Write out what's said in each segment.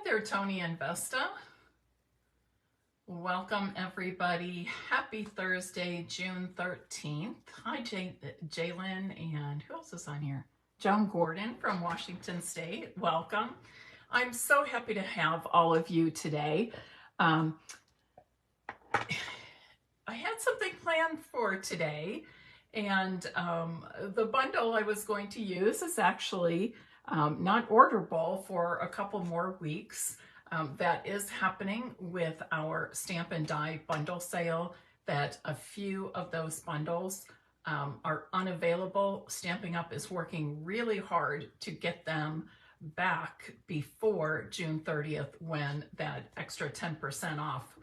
Hi there, Tony and Vesta. Welcome, everybody. Happy Thursday, June 13th. Hi, Jalen, and who else is on here? Joan Gordon from Washington State. Welcome. I'm so happy to have all of you today. I had something planned for today, and the bundle I was going to use is actually not orderable for a couple more weeks. That is happening with our Stamp and Die bundle sale, that a few of those bundles are unavailable. Stampin' Up is working really hard to get them back before June 30th when that extra 10% off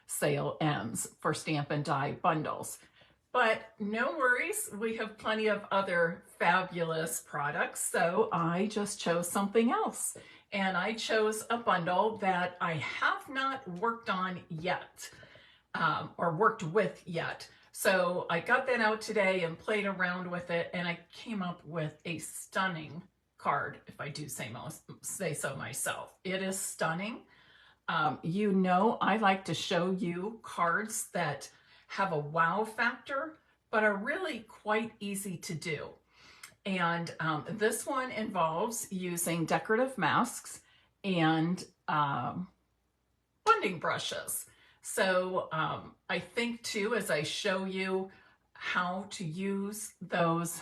sale ends for Stamp and Die bundles. But no worries, we have plenty of other fabulous products, so I just chose something else. And I chose a bundle that I have not worked on yet, or worked with yet. So I got that out today and played around with it, and I came up with a stunning card, if I do say so myself. It is stunning. You know, I like to show you cards that have a wow factor, but are really quite easy to do. And this one involves using decorative masks and blending brushes. So I think too, as I show you how to use those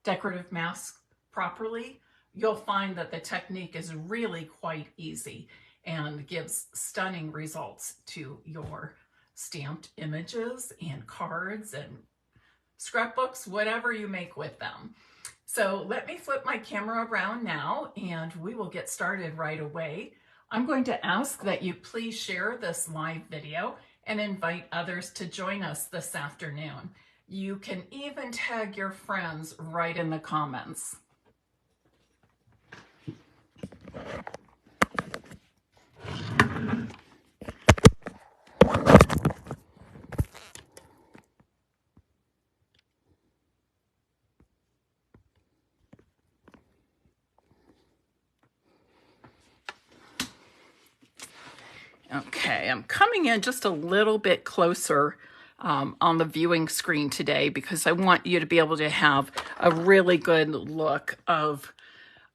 decorative masks properly, you'll find that the technique is really quite easy and gives stunning results to your stamped images and cards and scrapbooks, whatever you make with them. So let me flip my camera around now and we will get started right away. I'm going to ask that you please share this live video and invite others to join us this afternoon. You can even tag your friends right in the comments. Okay, I'm coming in just a little bit closer on the viewing screen today because I want you to be able to have a really good look of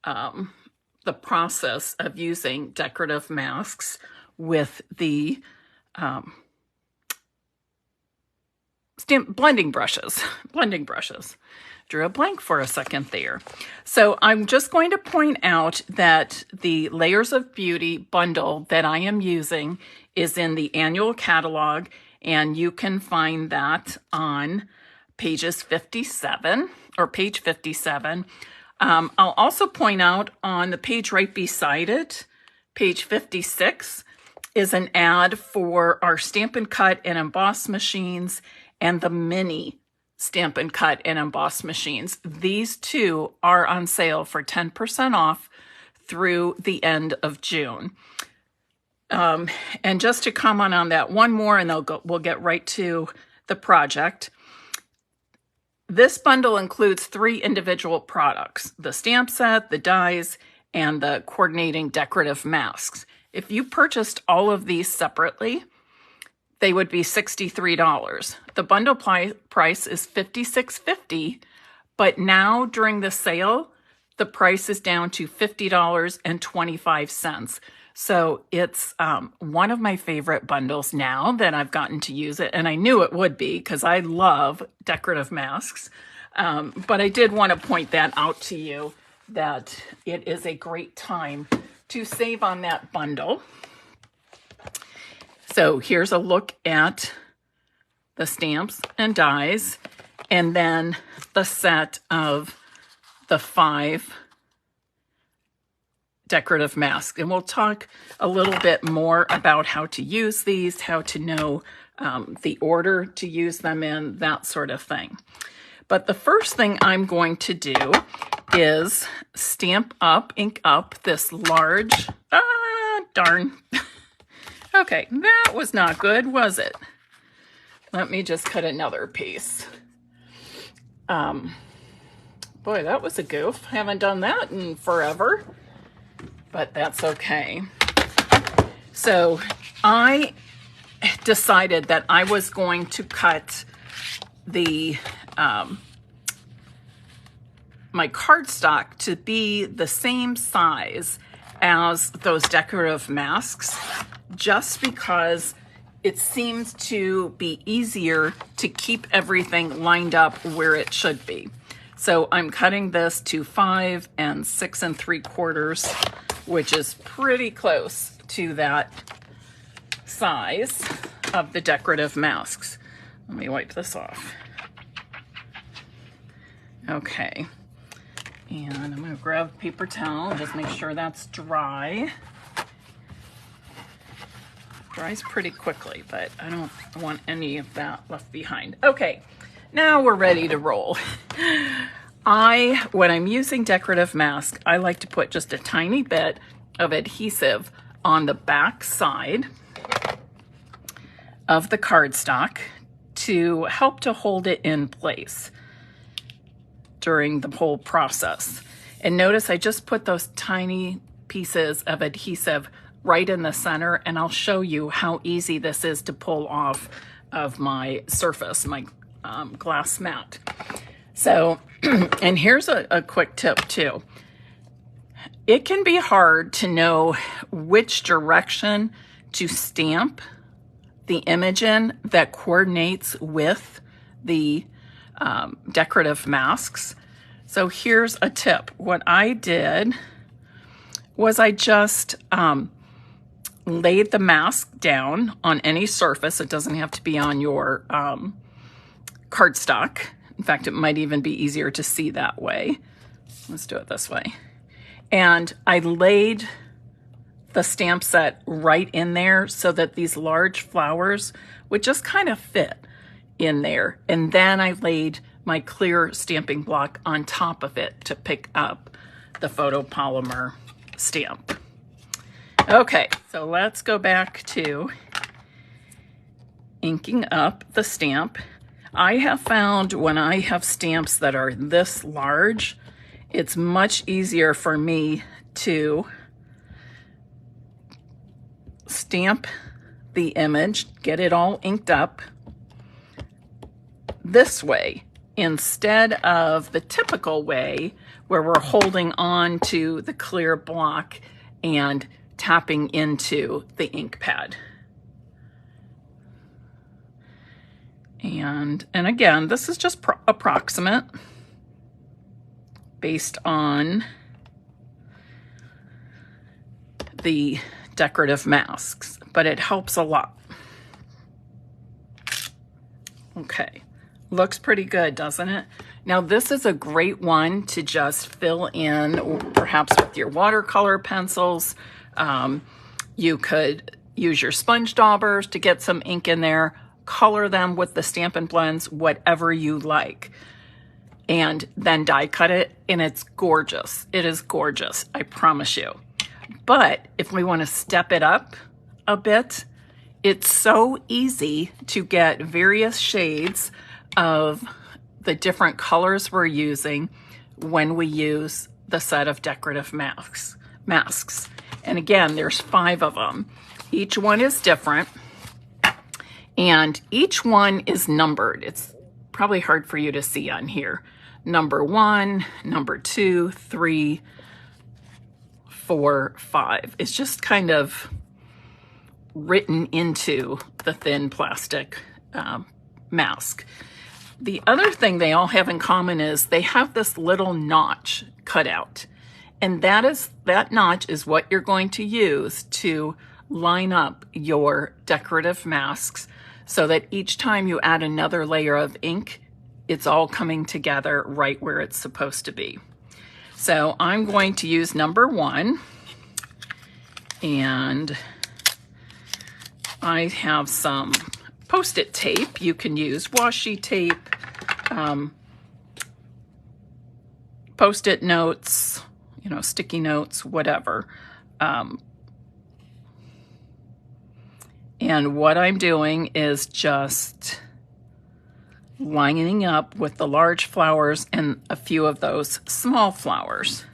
the process of using decorative masks with the blending brushes. Drew a blank for a second there. So I'm just going to point out that the Layers of Beauty bundle that I am using is in the annual catalog, and you can find that on pages 57 or page 57. I'll also point out on the page right beside it, page 56, is an ad for our Stampin' Cut and Emboss machines and the mini Stampin' Cut and Emboss machines. These two are on sale for 10% off through the end of June. And just to comment on that one more, and we'll get right to the project. This bundle includes 3 individual products: the stamp set, the dies, and the coordinating decorative masks. If you purchased all of these separately, they would be $63. The bundle price is $56.50, but now during the sale, the price is down to $50.25. So it's one of my favorite bundles now that I've gotten to use it, and I knew it would be because I love decorative masks. But I did want to point that out to you, that it is a great time to save on that bundle. So here's a look at the stamps and dies, and then the set of the 5 decorative masks. And we'll talk a little bit more about how to use these, how to know the order to use them in, that sort of thing. But the first thing I'm going to do is ink up this large, darn. Okay, that was not good, was it? Let me just cut another piece. Boy, that was a goof. Haven't done that in forever, but that's okay. So I decided that I was going to cut the my cardstock to be the same size as those decorative masks, just because it seems to be easier to keep everything lined up where it should be. So I'm cutting this to 5 6 3/4, which is pretty close to that size of the decorative masks. Let me wipe this off. Okay. And I'm going to grab a paper towel and just make sure that's dry. Dries pretty quickly, but I don't want any of that left behind. Okay, now we're ready to roll. When I'm using decorative mask, I like to put just a tiny bit of adhesive on the back side of the cardstock to help to hold it in place during the whole process. And notice I just put those tiny pieces of adhesive right in the center, and I'll show you how easy this is to pull off of my surface, my glass mat. So, and here's a quick tip too. It can be hard to know which direction to stamp the image in that coordinates with the decorative masks. So here's a tip. What I did was I just laid the mask down on any surface. It doesn't have to be on your cardstock. In fact, it might even be easier to see that way. Let's do it this way. And I laid the stamp set right in there so that these large flowers would just kind of fit in there. And then I laid my clear stamping block on top of it to pick up the photopolymer stamp. Okay, so let's go back to inking up the stamp. I have found when I have stamps that are this large, it's much easier for me to stamp the image, get it all inked up this way instead of the typical way where we're holding on to the clear block and tapping into the ink pad. And again, this is just approximate based on the decorative masks, but it helps a lot. Okay, looks pretty good, doesn't it? Now this is a great one to just fill in, perhaps with your watercolor pencils. You could use your sponge daubers to get some ink in there, color them with the Stampin' Blends, whatever you like, and then die cut it, and it's gorgeous. It is gorgeous, I promise you. But if we want to step it up a bit, it's so easy to get various shades of the different colors we're using when we use the set of decorative masks. And again, there's 5 of them. Each one is different, and each one is numbered. It's probably hard for you to see on here. Number 1, number 2, 3, 4, 5. It's just kind of written into the thin plastic mask. The other thing they all have in common is they have this little notch cut out. And that notch is what you're going to use to line up your decorative masks so that each time you add another layer of ink, it's all coming together right where it's supposed to be. So I'm going to use number 1, and I have some Post-it tape. You can use washi tape, Post-it notes, you know, sticky notes, whatever. And what I'm doing is just lining up with the large flowers and a few of those small flowers.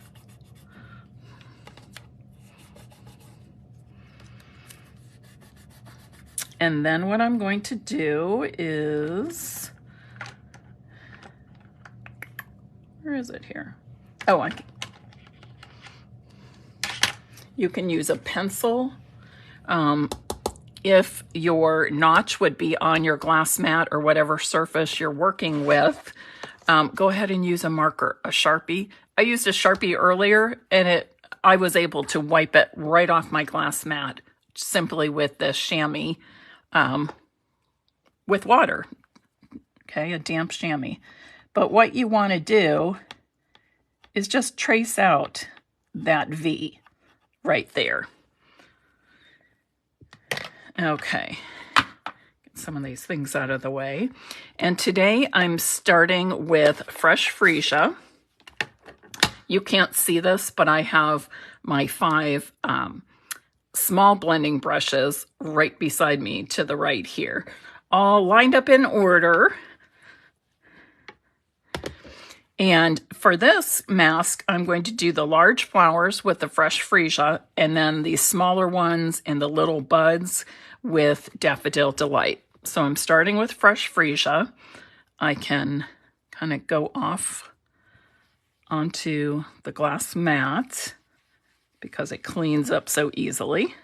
And then what I'm going to do is, where is it here? Oh, you can use a pencil. If your notch would be on your glass mat or whatever surface you're working with, go ahead and use a marker, a Sharpie. I used a Sharpie earlier, and I was able to wipe it right off my glass mat simply with this chamois with water, okay, a damp chamois. But what you want to do is just trace out that V right there. Okay, get some of these things out of the way. And today I'm starting with fresh freesia. You can't see this, but I have my 5 small blending brushes right beside me to the right here, all lined up in order. And for this mask, I'm going to do the large flowers with the fresh freesia, and then the smaller ones and the little buds with Daffodil Delight. So I'm starting with fresh freesia. I can kind of go off onto the glass mat because it cleans up so easily.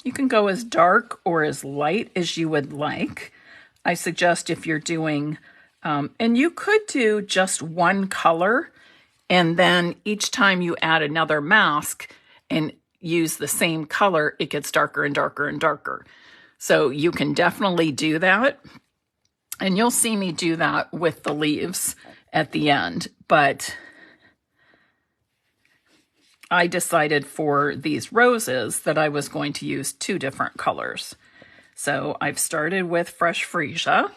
You can go as dark or as light as you would like. I suggest if you're doing and you could do just one color, and then each time you add another mask and use the same color, it gets darker and darker and darker. So you can definitely do that. And you'll see me do that with the leaves at the end. But I decided for these roses that I was going to use 2 different colors. So I've started with fresh freesia.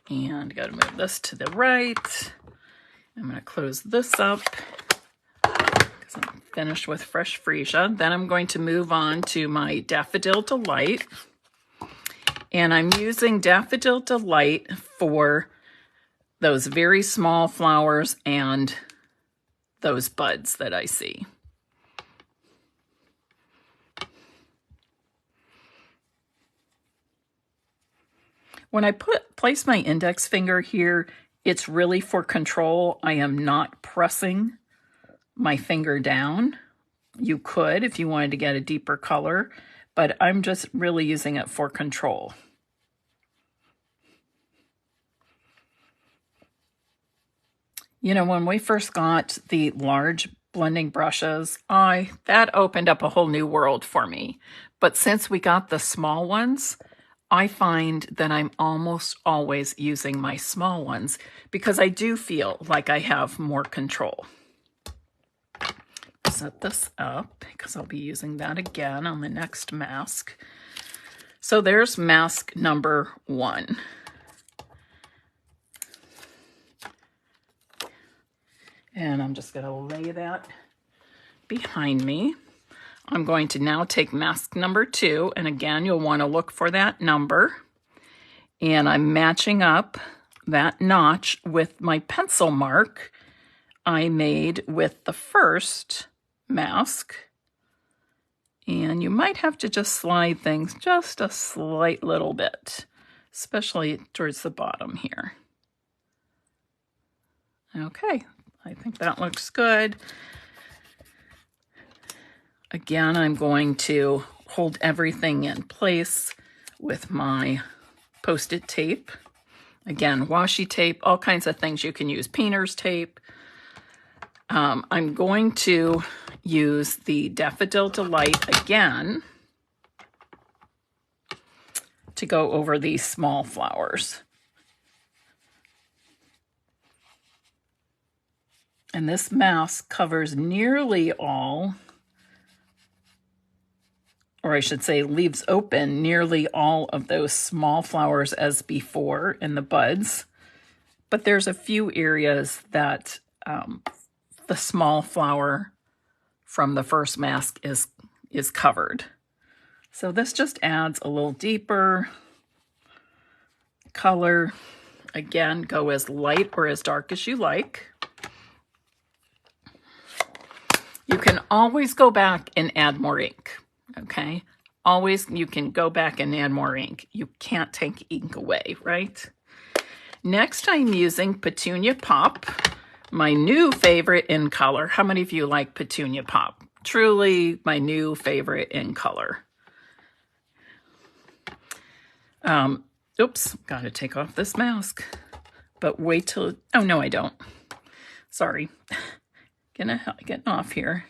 And got to move this to the right. I'm going to close this up because I'm finished with fresh freesia. Then I'm going to move on to my Daffodil Delight. And I'm using Daffodil Delight for those very small flowers and those buds that I see. When I place my index finger here, it's really for control. I am not pressing my finger down. You could if you wanted to get a deeper color, but I'm just really using it for control. You know, when we first got the large blending brushes, that opened up a whole new world for me. But since we got the small ones, I find that I'm almost always using my small ones because I do feel like I have more control. Set this up because I'll be using that again on the next mask. So there's mask number 1. And I'm just going to lay that behind me. I'm going to now take mask number 2, and again, you'll want to look for that number. And I'm matching up that notch with my pencil mark I made with the first mask. And you might have to just slide things just a slight little bit, especially towards the bottom here. Okay, I think that looks good. Again, I'm going to hold everything in place with my Post-it tape. Again, washi tape, all kinds of things you can use. Painter's tape. I'm going to use the Daffodil Delight again to go over these small flowers. And this mask covers nearly all, or I should say leaves open nearly all of those small flowers as before in the buds. But there's a few areas that the small flower from the first mask is covered. So this just adds a little deeper color. Again, go as light or as dark as you like. You can always go back and add more ink. okay? Always, you can go back and add more ink. You can't take ink away, right? Next, I'm using Petunia Pop, my new favorite in color. How many of you like Petunia Pop? Truly my new favorite in color. Oops, gotta take off this mask. But wait till, oh no, I don't. Sorry. Getting off here.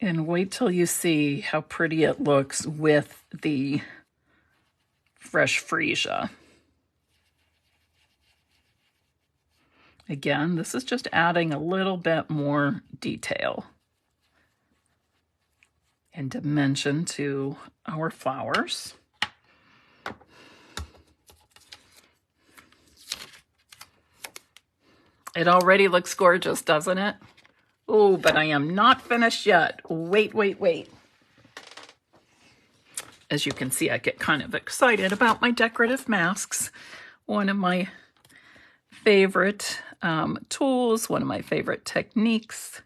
And wait till you see how pretty it looks with the fresh freesia. Again, this is just adding a little bit more detail and dimension to our flowers. It already looks gorgeous, doesn't it? Oh, but I am not finished yet. Wait, wait, wait. As you can see, I get kind of excited about my decorative masks. One of my favorite tools, one of my favorite techniques.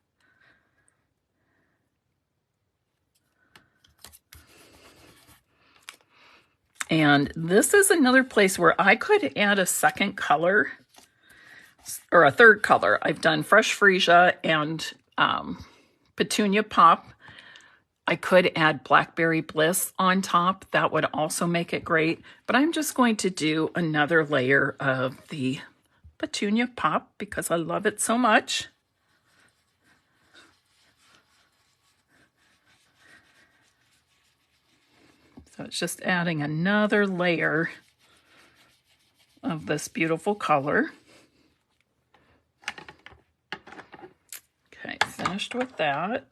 And this is another place where I could add a second color or a third color. I've done fresh freesia and Petunia Pop. I could add Blackberry Bliss on top. That would also make it great. But I'm just going to do another layer of the Petunia Pop because I love it so much. So it's just adding another layer of this beautiful color. Okay, finished with that.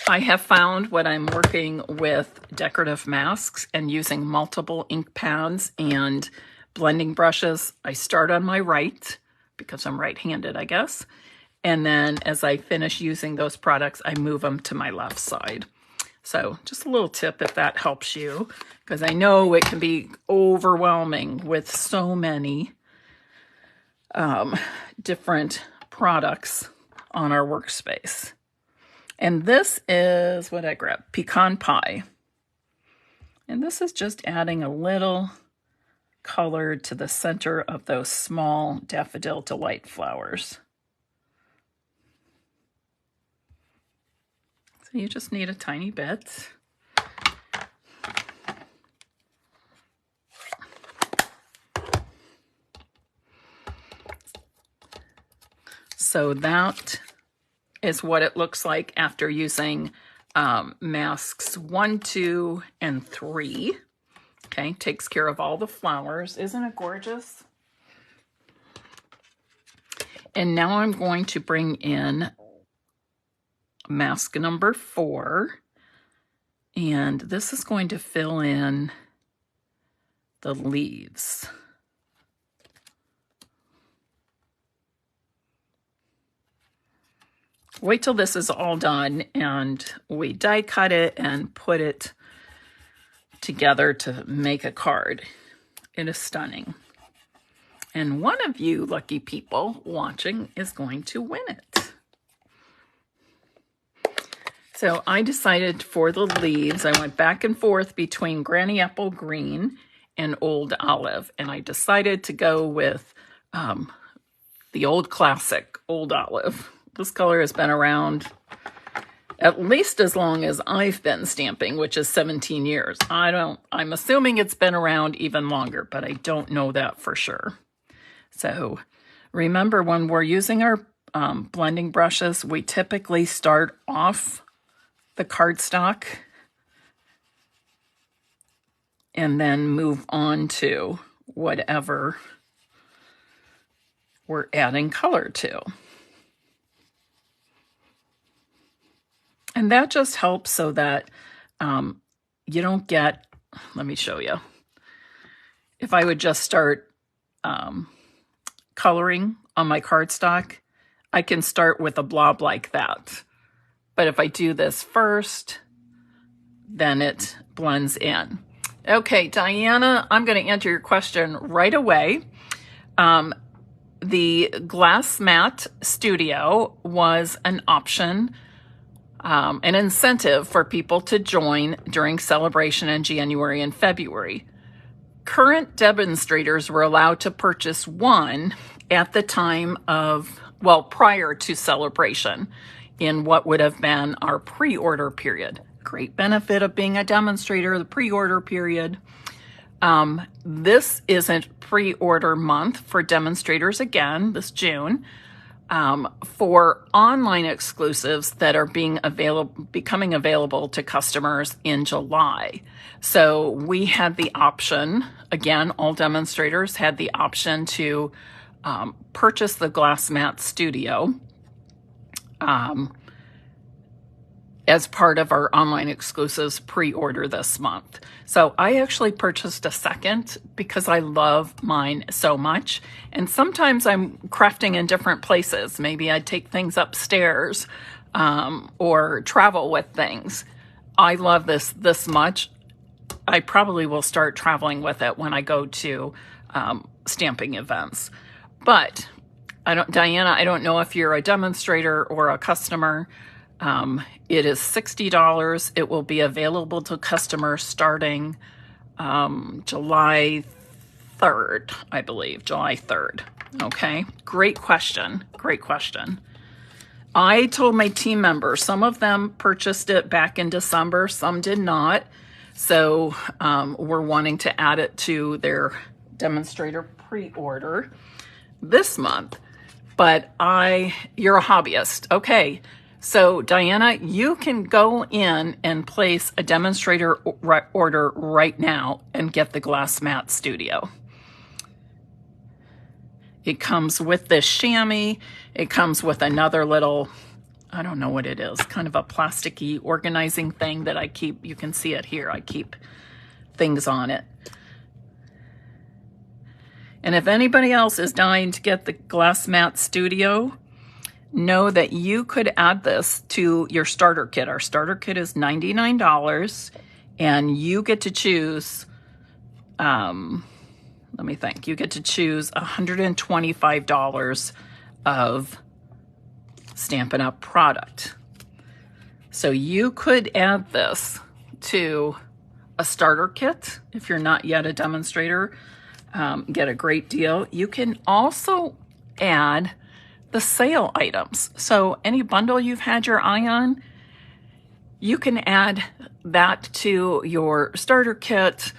I have found when I'm working with decorative masks and using multiple ink pads and blending brushes, I start on my right because I'm right-handed, I guess. And then as I finish using those products, I move them to my left side. So just a little tip if that helps you, because I know it can be overwhelming with so many different products on our workspace. And this is what I grabbed, pecan pie. And this is just adding a little color to the center of those small Daffodil Delight flowers. So you just need a tiny bit. So that is what it looks like after using masks 1, 2, and 3. Okay, takes care of all the flowers. Isn't it gorgeous? And now I'm going to bring in mask number 4. And this is going to fill in the leaves. Wait till this is all done and we die cut it and put it together to make a card. It is stunning. And one of you lucky people watching is going to win it. So I decided for the leaves, I went back and forth between Granny Apple Green and Old Olive. And I decided to go with the old classic, Old Olive. This color has been around at least as long as I've been stamping, which is 17 years. I'm assuming it's been around even longer, but I don't know that for sure. So remember, when we're using our blending brushes, we typically start off the cardstock and then move on to whatever we're adding color to. And that just helps so that you don't get, let me show you. If I would just start coloring on my cardstock, I can start with a blob like that. But if I do this first, then it blends in. Okay, Diana, I'm going to answer your question right away. the Glass Mat Studio was an option, an incentive for people to join during celebration in January and February. Current demonstrators were allowed to purchase one at the time of, well, prior to celebration in what would have been our pre-order period. Great benefit of being a demonstrator, the pre-order period. This isn't pre-order month for demonstrators again, this June, for online exclusives that are becoming available to customers in July. So we had the option, again, all demonstrators had the option to purchase the Glass Mat Studio as part of our online exclusives pre-order this month. So I actually purchased a second because I love mine so much. And sometimes I'm crafting in different places. Maybe I take things upstairs or travel with things. I love this much. I probably will start traveling with it when I go to stamping events. But Diana, I don't know if you're a demonstrator or a customer. It is $60. It will be available to customers starting July 3rd, I believe, July 3rd. Okay, great question. Great question. I told my team members, some of them purchased it back in December, some did not. So we're wanting to add it to their demonstrator pre-order this month. But you're a hobbyist. Okay. So Diana, you can go in and place a demonstrator order right now and get the Glass Mat Studio. It comes with this chamois. It comes with another little, I don't know what it is, kind of a plasticky organizing thing that I keep, you can see it here. I keep things on it. And if anybody else is dying to get the Glass Mat Studio, know that you could add this to your starter kit. Our starter kit is $99 and you get to choose, let me think, you get to choose $125 of Stampin' Up product. So you could add this to a starter kit if you're not yet a demonstrator, get a great deal. You can also add the sale items. So any bundle you've had your eye on, you can add that to your starter kit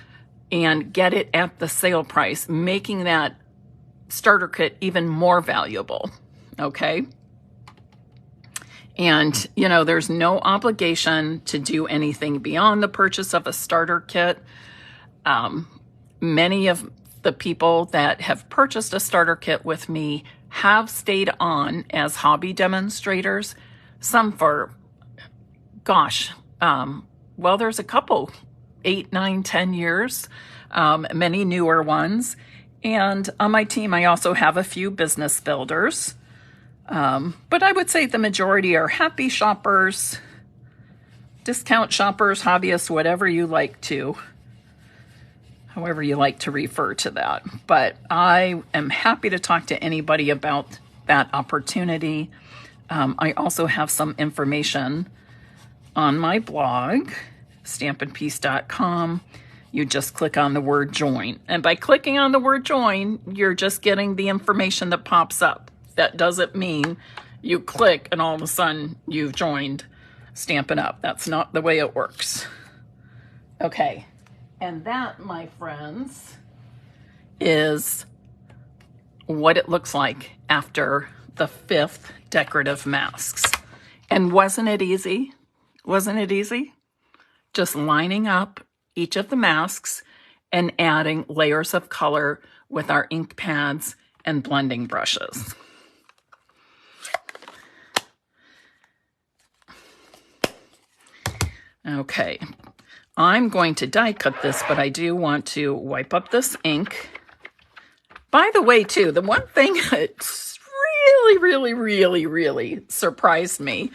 and get it at the sale price, making that starter kit even more valuable. Okay. And, you know, there's no obligation to do anything beyond the purchase of a starter kit. Many of the people that have purchased a starter kit with me have stayed on as hobby demonstrators, some for, gosh, well, there's a couple, 8, 9, 10 years, many newer ones. And on my team, I also have a few business builders. But I would say the majority are happy shoppers, discount shoppers, hobbyists, whatever you like to, however you like to refer to that. But I am happy to talk to anybody about that opportunity. I also have some information on my blog, stampinpeace.com. You just click on the word join. And by clicking on the word join, you're just getting the information that pops up. That doesn't mean you click and all of a sudden you've joined Stampin' Up. That's not the way it works. Okay. And that, my friends, is what it looks like after the 5th decorative masks. And wasn't it easy? Wasn't it easy? Just lining up each of the masks and adding layers of color with our ink pads and blending brushes. Okay, I'm going to die cut this, but I do want to wipe up this ink. By the way, too, the one thing that really surprised me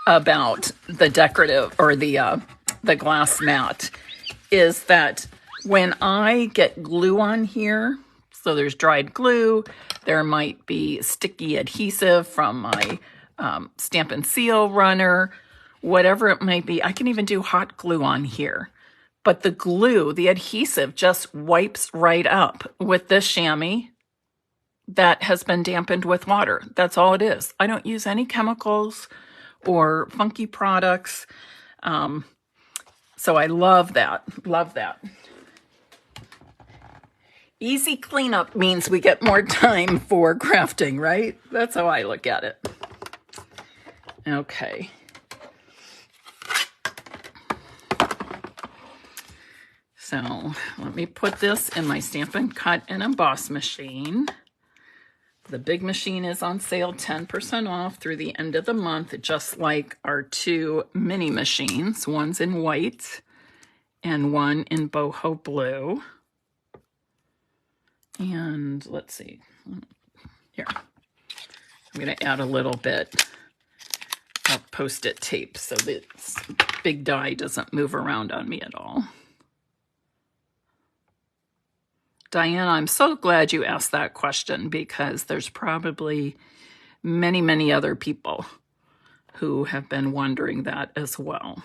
about the decorative or the glass mat is that when I get glue on here So there's dried glue. There might be sticky adhesive from my Stampin' Seal runner, whatever it might be. I can even do hot glue on here. But the glue, the adhesive, just wipes right up with this chamois that has been dampened with water. That's all it is. I don't use any chemicals or funky products. So I love that. Love that. Easy cleanup means we get more time for crafting, right? That's how I look at it. Okay. So let me put this in my Stampin' Cut and Emboss machine. The big machine is on sale 10% off through the end of the month, just like our two mini machines. One's in white and one in boho blue. And let's see, here, I'm going to add a little bit of Post-it tape so this big die doesn't move around on me at all. Diana, I'm so glad you asked that question because there's probably many, many other people who have been wondering that as well.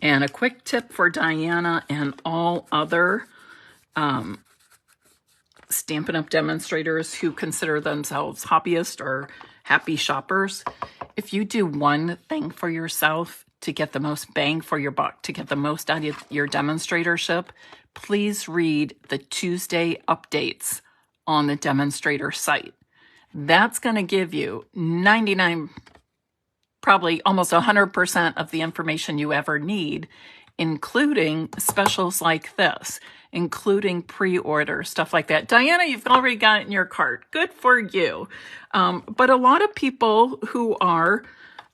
And a quick tip for Diana and all other Stampin' Up! Demonstrators who consider themselves hobbyists or happy shoppers. If you do one thing for yourself to get the most bang for your buck, to get the most out of your demonstratorship, please read the Tuesday updates on the demonstrator site. That's going to give you 99, probably almost 100% of the information you ever need, including specials like this, including pre-order, stuff like that. Diana, you've already got it in your cart. Good for you. But a lot of people who are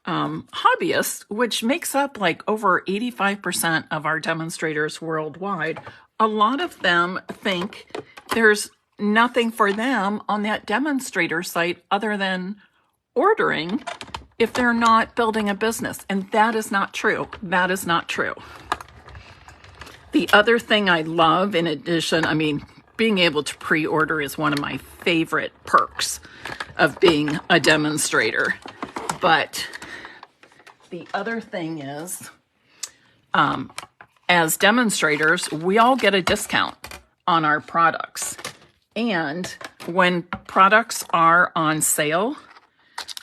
hobbyists, which makes up like over 85% of our demonstrators worldwide, a lot of them think there's nothing for them on that demonstrator site other than ordering if they're not building a business. And that is not true. That is not true. The other thing I love, in addition, I mean, being able to pre-order is one of my favorite perks of being a demonstrator. But the other thing is, as demonstrators, we all get a discount on our products. And when products are on sale,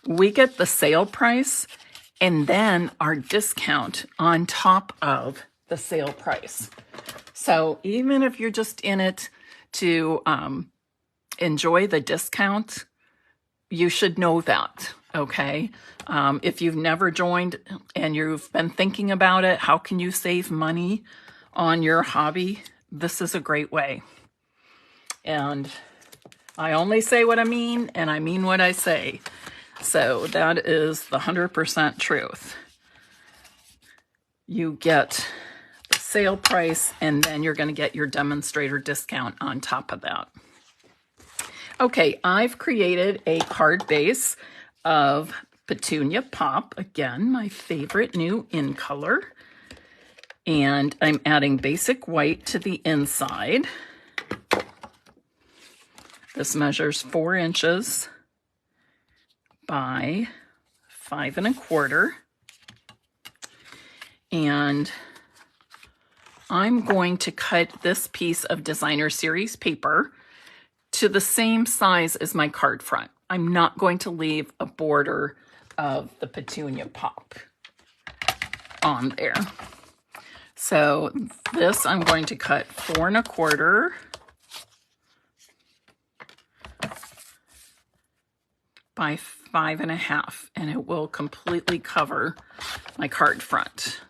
we get the sale price and then our discount on top of the sale price. So even if you're just in it to enjoy the discount, you should know that, okay? If you've never joined and you've been thinking about it, how can you save money on your hobby? This is a great way. And I only say what I mean, and I mean what I say. So that is the 100% truth. You get the sale price, and then you're going to get your demonstrator discount on top of that. Okay, I've created a card base of Petunia Pop. Again, my favorite new in color. And I'm adding basic white to the inside. This measures 4 inches by 5 1/4. And I'm going to cut this piece of Designer Series paper to the same size as my card front. I'm not going to leave a border of the Petunia Pop on there. So this I'm going to cut 4 1/4 by 5 1/2, and it will completely cover my card front.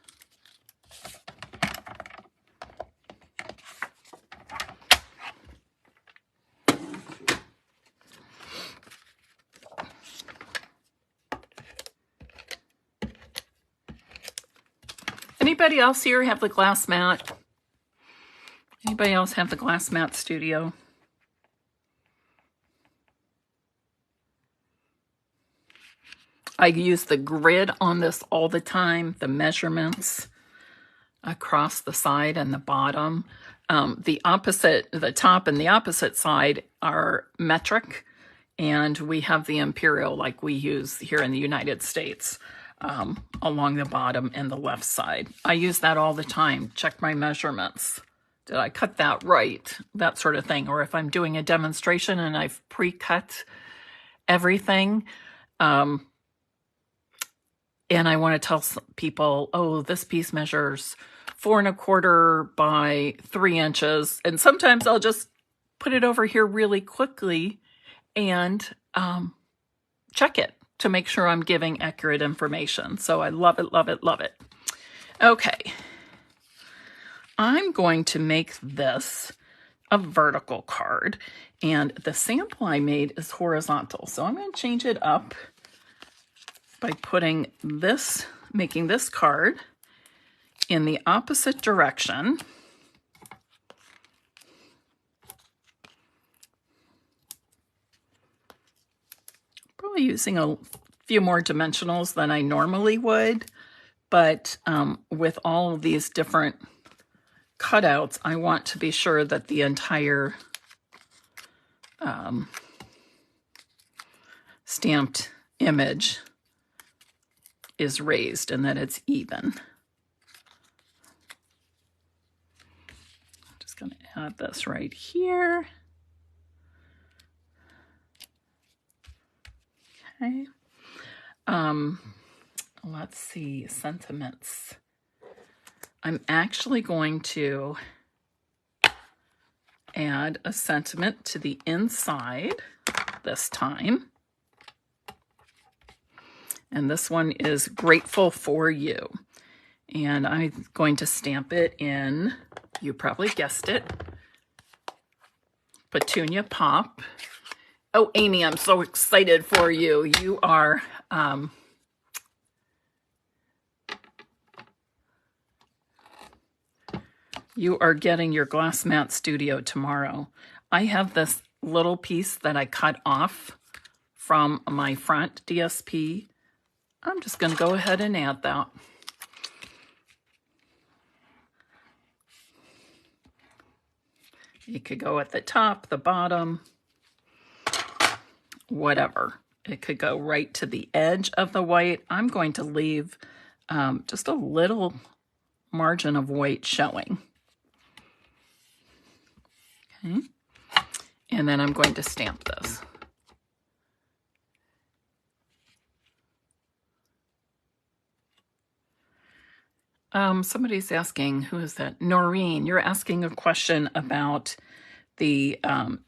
Anybody else here have the glass mat? Anybody else have the glass mat studio? I use the grid on this all the time, the measurements across the side and the bottom. The top and the opposite side are metric, and we have the imperial like we use here in the United States along the bottom and the left side. I use that all the time. Check my measurements. Did I cut that right? That sort of thing. Or if I'm doing a demonstration and I've pre-cut everything, and I want to tell people, oh, this piece measures 4 1/4 by 3 inches. And sometimes I'll just put it over here really quickly and check it to make sure I'm giving accurate information. So I love it, love it, love it. Okay. I'm going to make this a vertical card, and the sample I made is horizontal. So I'm going to change it up by putting this, making this card in the opposite direction. Probably using a few more dimensionals than I normally would, but with all of these different cutouts, I want to be sure that the entire stamped image is raised and that it's even. I'm just going to add this right here. Okay. Let's see, sentiments. I'm actually going to add a sentiment to the inside this time. And this one is grateful for you. And I'm going to stamp it in, you probably guessed it, Petunia Pop. Oh, Amy, I'm so excited for you. You are getting your glass mat studio tomorrow. I have this little piece that I cut off from my front DSP. I'm just going to go ahead and add that. It could go at the top, the bottom, whatever. It could go right to the edge of the white. I'm going to leave just a little margin of white showing. Okay. And then I'm going to stamp this. Somebody's asking, who is that? Noreen, you're asking a question about the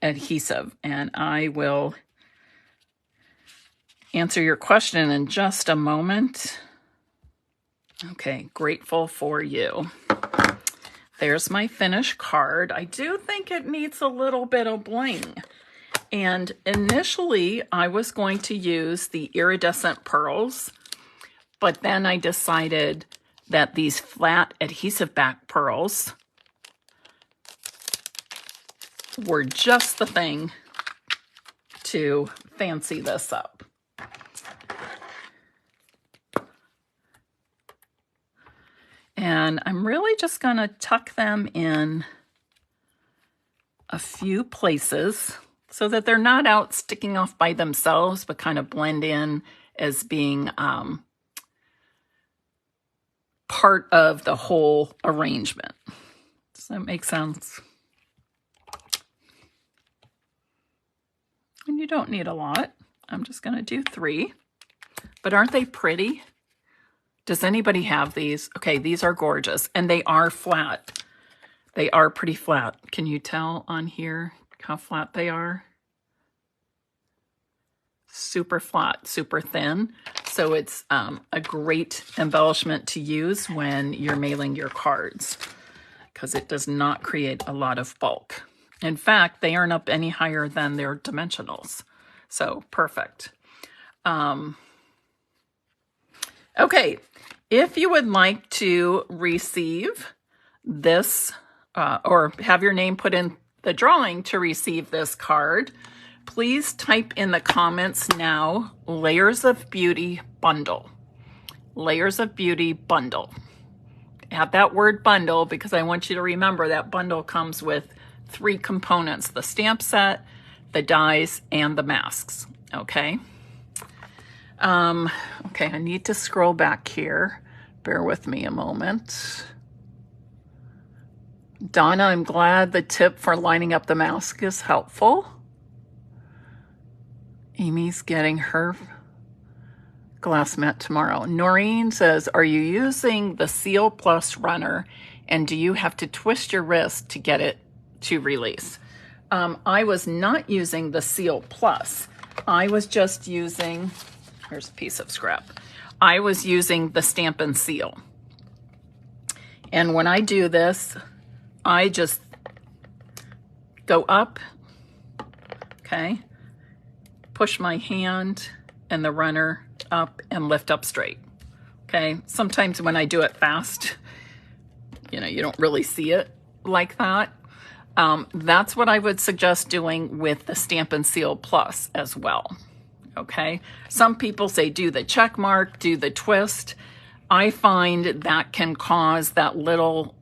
adhesive, and I will answer your question in just a moment. Okay, grateful for you. There's my finished card. I do think it needs a little bit of bling. And initially, I was going to use the iridescent pearls, but then I decided that these flat adhesive back pearls were just the thing to fancy this up. And I'm really just going to tuck them in a few places so that they're not out sticking off by themselves, but kind of blend in as being part of the whole arrangement. Does that make sense? And you don't need a lot. I'm just going to do 3. But aren't they pretty? Does anybody have these? Okay, these are gorgeous. And they are flat. They are pretty flat. Can you tell on here how flat they are? Super flat, super thin. So it's a great embellishment to use when you're mailing your cards because it does not create a lot of bulk. In fact, they aren't up any higher than their dimensionals. So perfect. Okay, if you would like to receive this or have your name put in the drawing to receive this card, please type in the comments now, Layers of Beauty bundle. Layers of Beauty bundle. Add that word bundle because I want you to remember that bundle comes with 3 components: the stamp set, the dies, and the masks. Okay. Okay, I need to scroll back here. Bear with me a moment. Donna, I'm glad the tip for lining up the mask is helpful. Amy's getting her glass mat tomorrow. Noreen says, are you using the Seal Plus runner, and do you have to twist your wrist to get it to release? I was not using the Seal Plus. I was just using, here's a piece of scrap. I was using the Stampin' Seal. And when I do this, I just go up, okay, push my hand and the runner up and lift up straight. Okay, sometimes when I do it fast, you know, you don't really see it like that. That's what I would suggest doing with the Stampin' Seal Plus as well. Okay, some people say do the check mark, do the twist. I find that can cause that little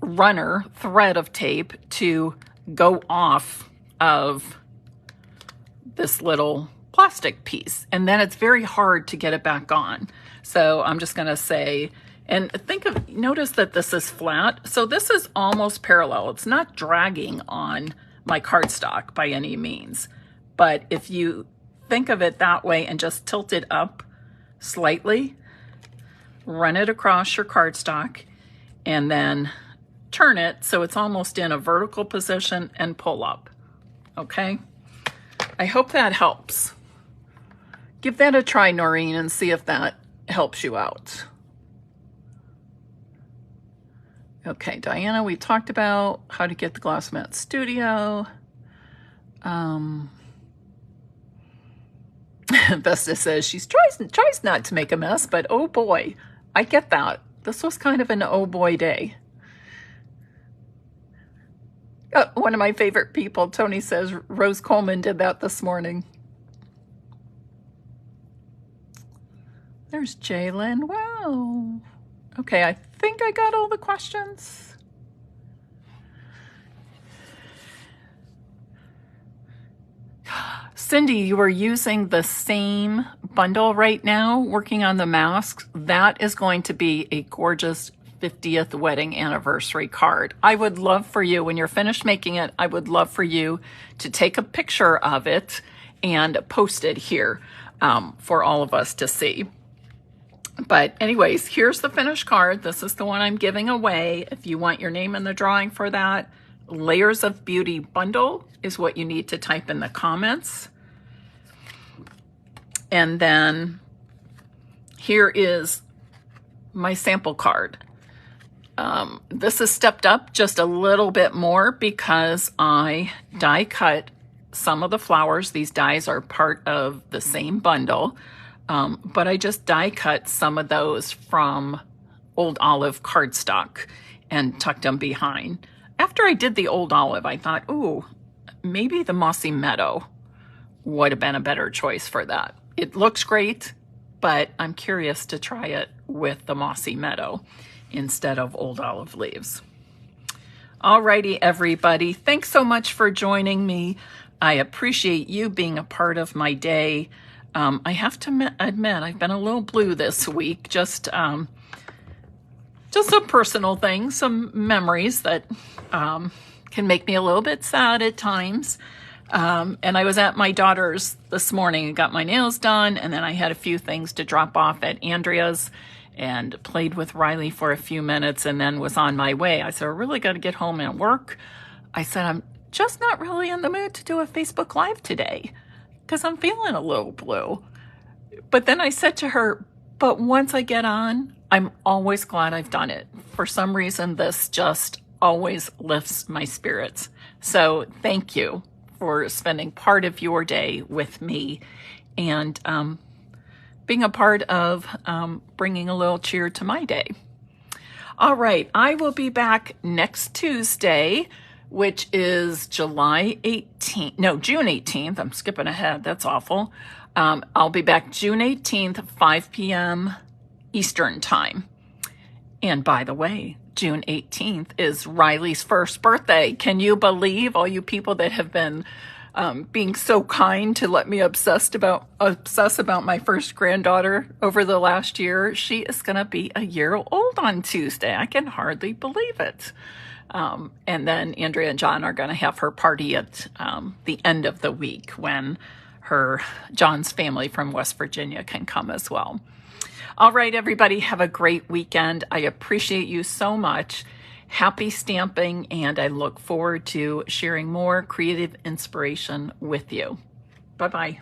runner thread of tape to go off of this little plastic piece, and then it's very hard to get it back on. So I'm just going to say, and notice that this is flat, so this is almost parallel. It's not dragging on my cardstock by any means, but if you think of it that way and just tilt it up slightly, run it across your cardstock, and then turn it so it's almost in a vertical position and pull up. Okay, I hope that helps. Give that a try, Noreen, and see if that helps you out. Okay, Diana, we talked about how to get the Glass Mat Studio. Vesta says she tries not to make a mess, but oh boy, I get that. This was kind of an oh boy day. One of my favorite people, Tony says, Rose Coleman did that this morning. There's Jalen. Wow. Okay, I think I got all the questions. Cindy, you are using the same bundle right now, working on the masks. That is going to be a gorgeous 50th wedding anniversary card. I would love for you, when you're finished making it, I would love for you to take a picture of it and post it here for all of us to see. But anyways, here's the finished card. This is the one I'm giving away. If you want your name in the drawing for that, Layers of Beauty bundle is what you need to type in the comments. And then here is my sample card. This is stepped up just a little bit more because I die cut some of the flowers. These dies are part of the same bundle. But I just die cut some of those from Old Olive cardstock and tucked them behind. After I did the Old Olive, I thought, ooh, maybe the Mossy Meadow would have been a better choice for that. It looks great, but I'm curious to try it with the Mossy Meadow instead of Old Olive leaves. Alrighty, everybody. Thanks so much for joining me. I appreciate you being a part of my day. I have to admit, I've been a little blue this week. Just some personal things, some memories that can make me a little bit sad at times. And I was at my daughter's this morning and got my nails done, and then I had a few things to drop off at Andrea's and played with Riley for a few minutes and then was on my way. I said, I really got to get home and work. I said, I'm just not really in the mood to do a Facebook Live today because I'm feeling a little blue. But then I said to her, but once I get on, I'm always glad I've done it. For some reason, this just always lifts my spirits. So thank you for spending part of your day with me and being a part of bringing a little cheer to my day. All right, I will be back next Tuesday which is July 18th. No, June 18th. I'm skipping ahead. That's awful. I'll be back June 18th, 5 p.m. Eastern Time. And by the way, June 18th is Riley's first birthday. Can you believe, all you people that have been being so kind to let me obsess about my first granddaughter over the last year? She is going to be a year old on Tuesday. I can hardly believe it. And then Andrea and John are going to have her party at the end of the week when John's family from West Virginia can come as well. All right, everybody, have a great weekend. I appreciate you so much. Happy stamping, and I look forward to sharing more creative inspiration with you. Bye-bye.